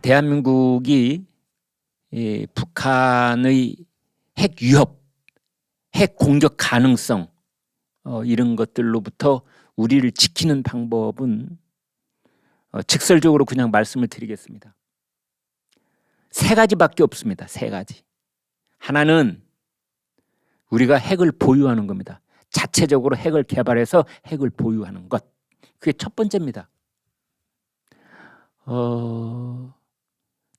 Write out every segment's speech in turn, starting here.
대한민국이 북한의 핵 위협, 핵 공격 가능성 이런 것들로부터 우리를 지키는 방법은 직설적으로 그냥 말씀을 드리겠습니다. 세 가지밖에 없습니다. 세 가지. 하나는 우리가 핵을 보유하는 겁니다. 자체적으로 핵을 개발해서 핵을 보유하는 것. 그게 첫 번째입니다.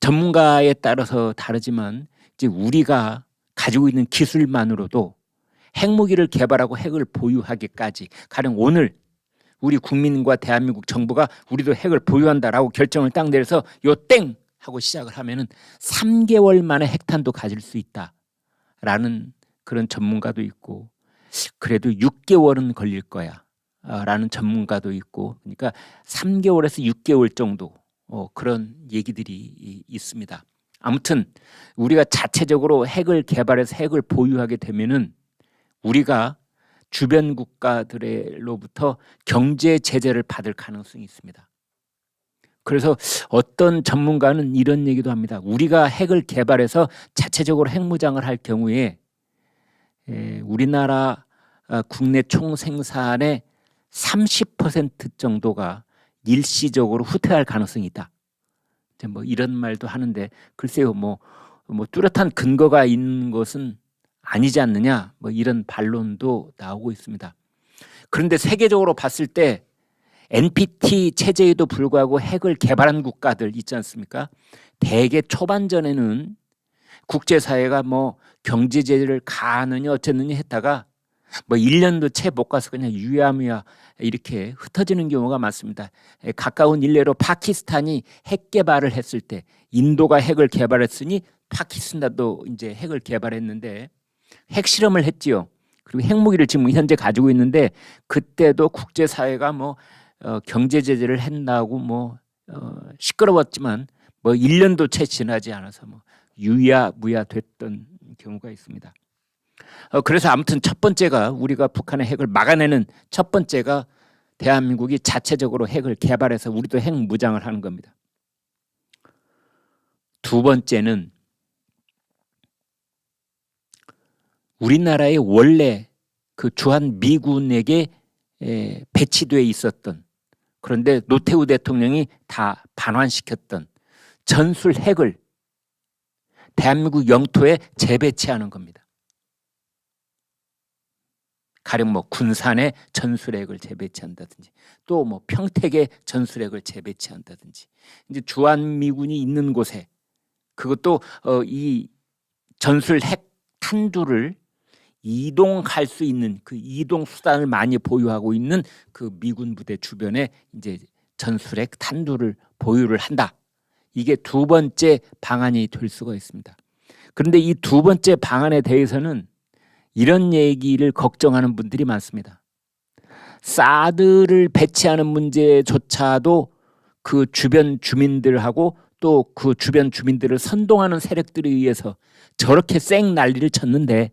전문가에 따라서 다르지만 이제 우리가 가지고 있는 기술만으로도 핵무기를 개발하고 핵을 보유하기까지, 가령 오늘 우리 국민과 대한민국 정부가 우리도 핵을 보유한다라고 결정을 딱 내려서 요 땡 하고 시작을 하면은 3개월 만에 핵탄도 가질 수 있다라는 그런 전문가도 있고, 그래도 6개월은 걸릴 거야 라는 전문가도 있고, 그러니까 3개월에서 6개월 정도 그런 얘기들이 있습니다. 아무튼 우리가 자체적으로 핵을 개발해서 핵을 보유하게 되면은 우리가 주변 국가들로부터 경제 제재를 받을 가능성이 있습니다. 그래서 어떤 전문가는 이런 얘기도 합니다. 우리가 핵을 개발해서 자체적으로 핵무장을 할 경우에 우리나라 국내 총생산의 30% 정도가 일시적으로 후퇴할 가능성이 있다. 뭐 이런 말도 하는데, 글쎄요, 뭐 뚜렷한 근거가 있는 것은 아니지 않느냐, 뭐 이런 반론도 나오고 있습니다. 그런데 세계적으로 봤을 때 NPT 체제에도 불구하고 핵을 개발한 국가들 있지 않습니까? 대개 초반전에는 국제사회가 뭐 경제 제재를 가하느냐 어쨌느냐 했다가 뭐 1년도 채 못 가서 그냥 유야무야 이렇게 흩어지는 경우가 많습니다. 가까운 일례로 파키스탄이 핵 개발을 했을 때 인도가 핵을 개발했으니 파키스탄도 이제 핵을 개발했는데 핵 실험을 했지요. 그리고 핵무기를 지금 현재 가지고 있는데, 그때도 국제사회가 뭐 경제 제재를 한다고 뭐 시끄러웠지만 뭐 1년도 채 지나지 않아서 뭐 유야무야 됐던 경우가 있습니다. 그래서 아무튼 첫 번째가, 우리가 북한의 핵을 막아내는 첫 번째가 대한민국이 자체적으로 핵을 개발해서 우리도 핵 무장을 하는 겁니다. 두 번째는 우리나라에 원래 그 주한 미군에게 배치되어 있었던, 그런데 노태우 대통령이 다 반환시켰던 전술 핵을 대한민국 영토에 재배치하는 겁니다. 가령 뭐 군산에 전술핵을 재배치한다든지, 또 뭐 평택에 전술핵을 재배치한다든지, 이제 주한미군이 있는 곳에 그것도 이 전술핵 탄두를 이동할 수 있는 그 이동 수단을 많이 보유하고 있는 그 미군 부대 주변에 이제 전술핵 탄두를 보유를 한다. 이게 두 번째 방안이 될 수가 있습니다. 그런데 이 두 번째 방안에 대해서는 이런 얘기를 걱정하는 분들이 많습니다. 사드를 배치하는 문제조차도 그 주변 주민들하고 또 그 주변 주민들을 선동하는 세력들에 의해서 저렇게 쌩 난리를 쳤는데,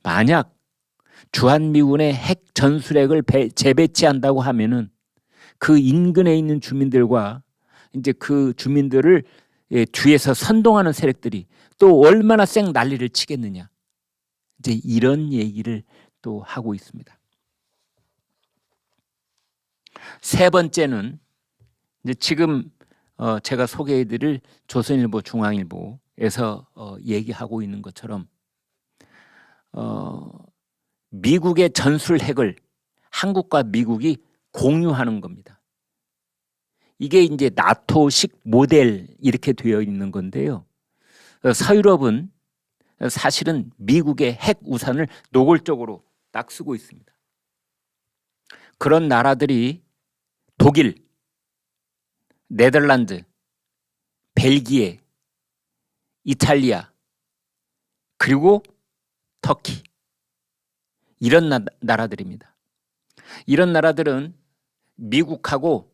만약 주한미군의 핵 전술핵을 재배치한다고 하면은 그 인근에 있는 주민들과 이제 그 주민들을 뒤에서 선동하는 세력들이 또 얼마나 쌩 난리를 치겠느냐, 이제 이런 얘기를 또 하고 있습니다. 세 번째는 이제 지금 제가 소개해드릴 조선일보, 중앙일보에서 얘기하고 있는 것처럼 미국의 전술 핵을 한국과 미국이 공유하는 겁니다. 이게 이제 나토식 모델 이렇게 되어 있는 건데요. 서유럽은 사실은 미국의 핵 우산을 노골적으로 딱 쓰고 있습니다. 그런 나라들이 독일, 네덜란드, 벨기에, 이탈리아, 그리고 터키, 이런 나라들입니다. 이런 나라들은 미국하고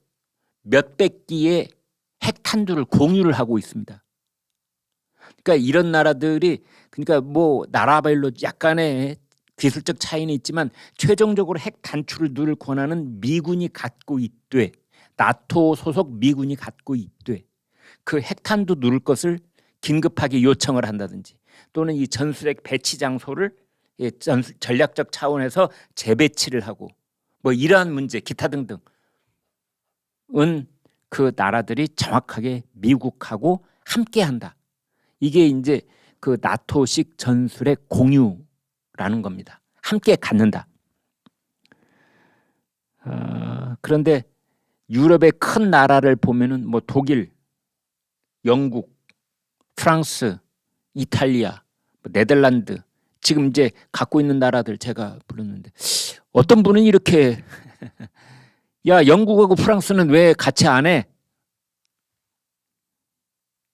몇백 기의 핵탄두를 공유를 하고 있습니다. 그러니까 이런 나라들이, 그러니까 뭐 나라별로 약간의 기술적 차이는 있지만 최종적으로 핵 단추를 누를 권한은 미군이 갖고 있되, 나토 소속 미군이 갖고 있되, 그 핵탄두 누를 것을 긴급하게 요청을 한다든지, 또는 이 전술핵 배치 장소를 전략적 차원에서 재배치를 하고, 뭐 이러한 문제 기타 등등은 그 나라들이 정확하게 미국하고 함께한다. 이게 이제 그 나토식 전술핵 공유라는 겁니다. 함께 갖는다. 그런데 유럽의 큰 나라를 보면은 뭐 독일, 영국, 프랑스, 이탈리아, 네덜란드, 지금 이제 갖고 있는 나라들 제가 불렀는데, 어떤 분은 이렇게 야, 영국하고 프랑스는 왜 같이 안 해?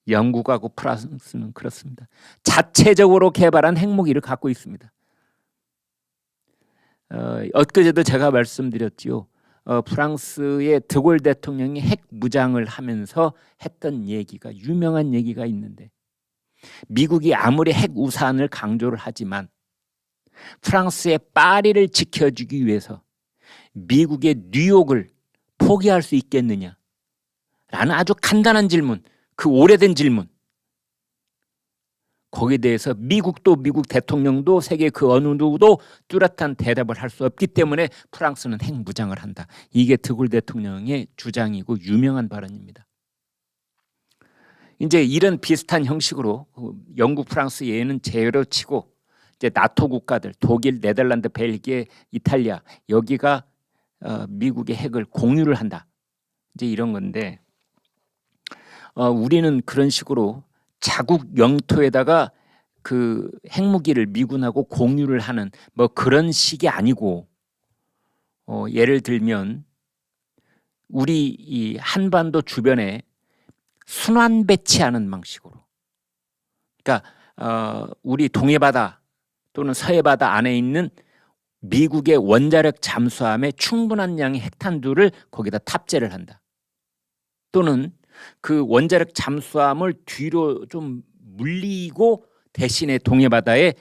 영국하고 프랑스는 그렇습니다. 자체적으로 개발한 핵무기를 갖고 있습니다. 엊그제도 제가 말씀드렸지요. 프랑스의 드골 대통령이 핵 무장을 하면서 했던 얘기가, 유명한 얘기가 있는데, 미국이 아무리 핵 우산을 강조를 하지만 프랑스의 파리를 지켜주기 위해서 미국의 뉴욕을 포기할 수 있겠느냐? 라는 아주 간단한 질문, 그 오래된 질문. 거기에 대해서 미국도, 미국 대통령도, 세계 그 어느 누구도 뚜렷한 대답을 할 수 없기 때문에 프랑스는 핵 무장을 한다. 이게 드골 대통령의 주장이고 유명한 발언입니다. 이제 이런 비슷한 형식으로 영국, 프랑스 예는 제외로 치고 이제 나토 국가들, 독일, 네덜란드, 벨기에, 이탈리아, 여기가 미국의 핵을 공유를 한다. 이제 이런 건데, 우리는 그런 식으로 자국 영토에다가 그 핵무기를 미군하고 공유를 하는 뭐 그런 식이 아니고, 예를 들면 우리 이 한반도 주변에 순환 배치하는 방식으로, 그러니까 우리 동해바다 또는 서해바다 안에 있는 미국의 원자력 잠수함에 충분한 양의 핵탄두를 거기다 탑재를 한다. 또는 그 원자력 잠수함을 뒤로 좀 물리고 대신에 동해바다에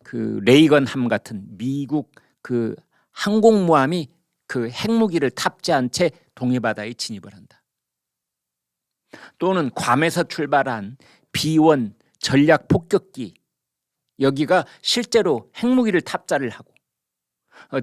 그 레이건함 같은 미국 그 항공모함이 그 핵무기를 탑재한 채 동해바다에 진입을 한다. 또는 괌에서 출발한 B1 전략 폭격기, 여기가 실제로 핵무기를 탑재를 하고,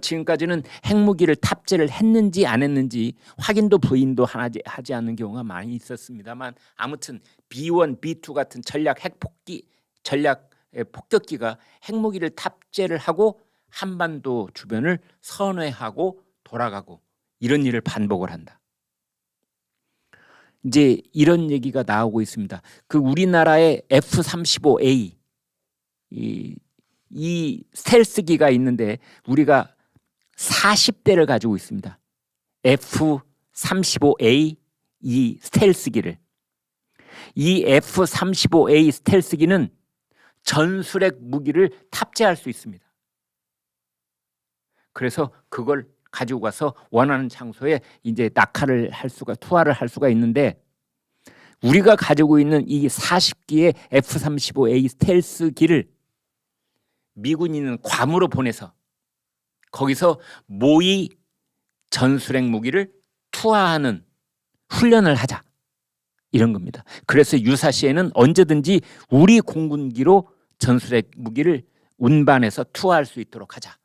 지금까지는 핵무기를 탑재를 했는지 안 했는지 확인도 부인도 하지 않는 경우가 많이 있었습니다만, 아무튼 B1, B2 같은 전략 핵폭기, 전략 폭격기가 핵무기를 탑재를 하고 한반도 주변을 선회하고 돌아가고, 이런 일을 반복을 한다. 이제 이런 얘기가 나오고 있습니다. 그 우리나라의 F-35A 이 스텔스기가 있는데 우리가 40대를 가지고 있습니다. F-35A 이 스텔스기를. 이 F-35A 스텔스기는 전술핵 무기를 탑재할 수 있습니다. 그래서 그걸 가지고 가서 원하는 장소에 이제 낙하를 할 수가, 투하를 할 수가 있는데, 우리가 가지고 있는 이 40기의 F-35A 스텔스기를 미군이 있는 괌으로 보내서 거기서 모의 전술핵 무기를 투하하는 훈련을 하자, 이런 겁니다. 그래서 유사시에는 언제든지 우리 공군기로 전술핵 무기를 운반해서 투하할 수 있도록 하자.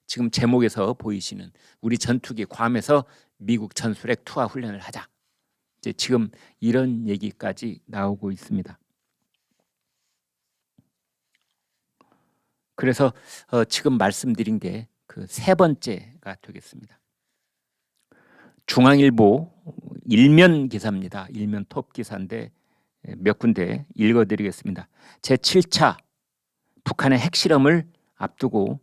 지금 제목에서 보이시는 우리 전투기 괌에서 미국 전술핵 투하 훈련을 하자. 이제 지금 이런 얘기까지 나오고 있습니다. 그래서 지금 말씀드린 게 그 세 번째가 되겠습니다. 중앙일보 일면 기사입니다. 일면 톱 기사인데 몇 군데 읽어드리겠습니다. 제7차 북한의 핵실험을 앞두고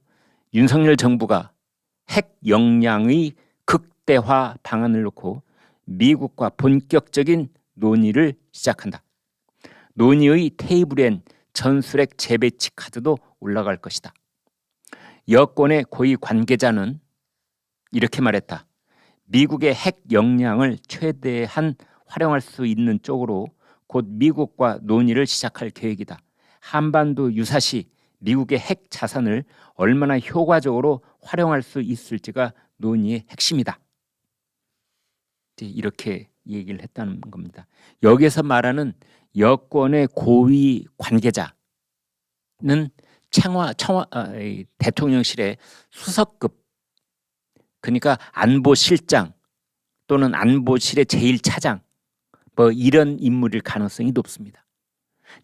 윤석열 정부가 핵 역량의 극대화 방안을 놓고 미국과 본격적인 논의를 시작한다. 논의의 테이블엔 전술핵 재배치 카드도 올라갈 것이다. 여권의 고위 관계자는 이렇게 말했다. 미국의 핵 역량을 최대한 활용할 수 있는 쪽으로 곧 미국과 논의를 시작할 계획이다. 한반도 유사시 미국의 핵 자산을 얼마나 효과적으로 활용할 수 있을지가 논의의 핵심이다. 이렇게 얘기를 했다는 겁니다. 여기서 말하는 여권의 고위 관계자는 대통령실의 수석급, 그러니까 안보실장 또는 안보실의 제1차장 뭐 이런 인물일 가능성이 높습니다.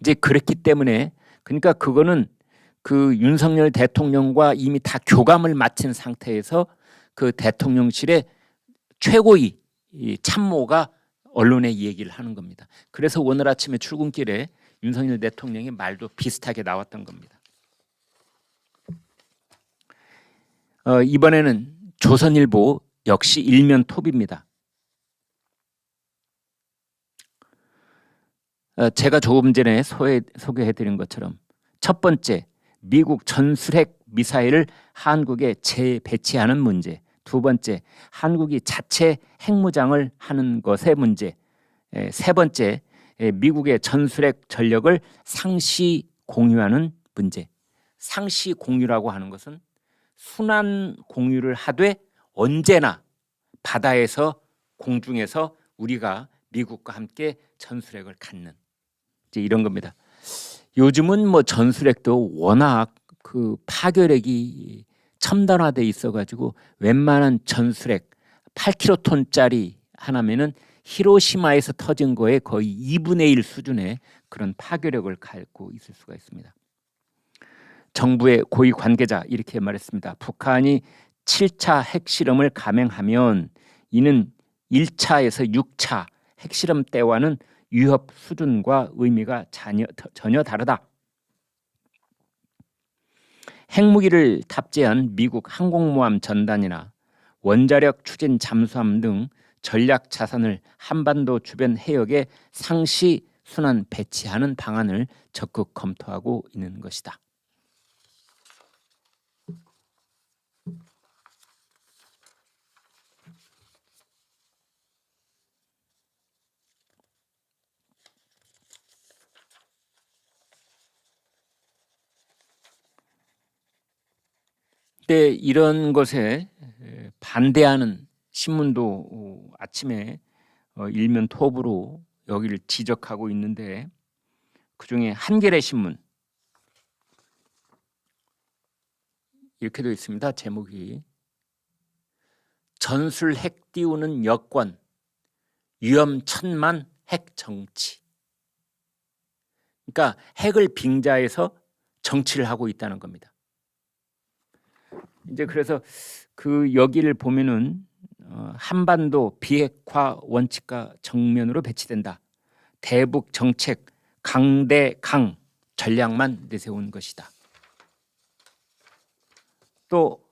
이제 그렇기 때문에 그러니까 그거는 그 윤석열 대통령과 이미 다 교감을 마친 상태에서 그 대통령실의 최고위 참모가 언론에 얘기를 하는 겁니다. 그래서 오늘 아침에 출근길에 윤석열 대통령의 말도 비슷하게 나왔던 겁니다. 이번에는 조선일보 역시 일면 톱입니다. 제가 조금 전에 소개해드린 것처럼 첫 번째, 미국 전술핵 미사일을 한국에 재배치하는 문제. 두 번째, 한국이 자체 핵무장을 하는 것의 문제. 세 번째, 미국의 전술핵 전력을 상시 공유하는 문제. 상시 공유라고 하는 것은 순환 공유를 하되 언제나 바다에서 공중에서 우리가 미국과 함께 전술핵을 갖는 이제 이런 겁니다. 요즘은 뭐 전술핵도 워낙 그 파괴력이 첨단화돼 있어가지고 웬만한 전술핵 8kg짜리 하나면은 히로시마에서 터진 거에 거의 2분의 1 수준의 그런 파괴력을 갖고 있을 수가 있습니다. 정부의 고위 관계자 이렇게 말했습니다. 북한이 7차 핵실험을 감행하면 이는 1차에서 6차 핵실험 때와는 위협 수준과 의미가 전혀 다르다. 핵무기를 탑재한 미국 항공모함 전단이나 원자력 추진 잠수함 등 전략 자산을 한반도 주변 해역에 상시 순환 배치하는 방안을 적극 검토하고 있는 것이다. 근데 이런 것에 반대하는 신문도 아침에 일면 톱으로 여기를 지적하고 있는데 그중에 한겨레 신문 이렇게 되어 있습니다. 제목이 전술 핵 띄우는 여권 위험천만 핵 정치. 그러니까 핵을 빙자해서 정치를 하고 있다는 겁니다. 이제 그래서 그 여기를 보면은 한반도 비핵화 원칙과 정면으로 배치된다. 대북 정책 강대강 전략만 내세운 것이다. 또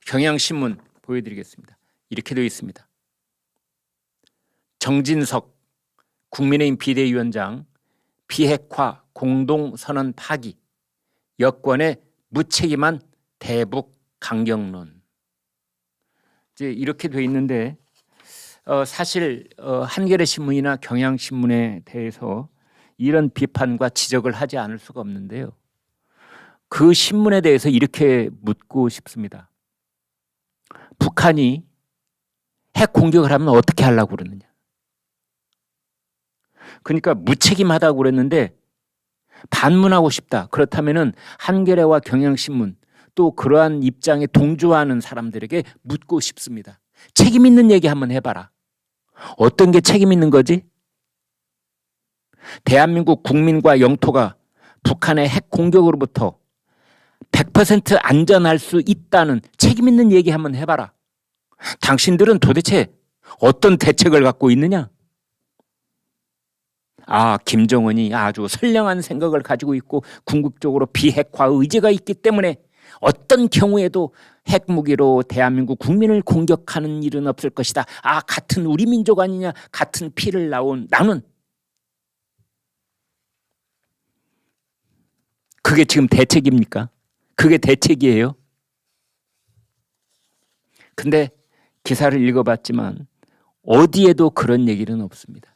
경향신문 보여드리겠습니다. 이렇게 되어 있습니다. 정진석 국민의힘 비대위원장 비핵화 공동선언 파기 여권의 무책임한 대북 강경론. 이제 이렇게 돼 있는데 사실 한겨레 신문이나 경향신문에 대해서 이런 비판과 지적을 하지 않을 수가 없는데요. 그 신문에 대해서 이렇게 묻고 싶습니다. 북한이 핵 공격을 하면 어떻게 하려고 그러느냐. 그러니까 무책임하다고 그랬는데 반문하고 싶다. 그렇다면은 한겨레와 경향신문 또 그러한 입장에 동조하는 사람들에게 묻고 싶습니다. 책임 있는 얘기 한번 해봐라. 어떤 게 책임 있는 거지? 대한민국 국민과 영토가 북한의 핵 공격으로부터 100% 안전할 수 있다는 책임 있는 얘기 한번 해봐라. 당신들은 도대체 어떤 대책을 갖고 있느냐? 김정은이 아주 선량한 생각을 가지고 있고 궁극적으로 비핵화 의지가 있기 때문에 어떤 경우에도 핵무기로 대한민국 국민을 공격하는 일은 없을 것이다. 같은 우리 민족 아니냐? 같은 피를 나눈. 그게 지금 대책입니까? 그게 대책이에요? 근데 기사를 읽어봤지만 어디에도 그런 얘기는 없습니다.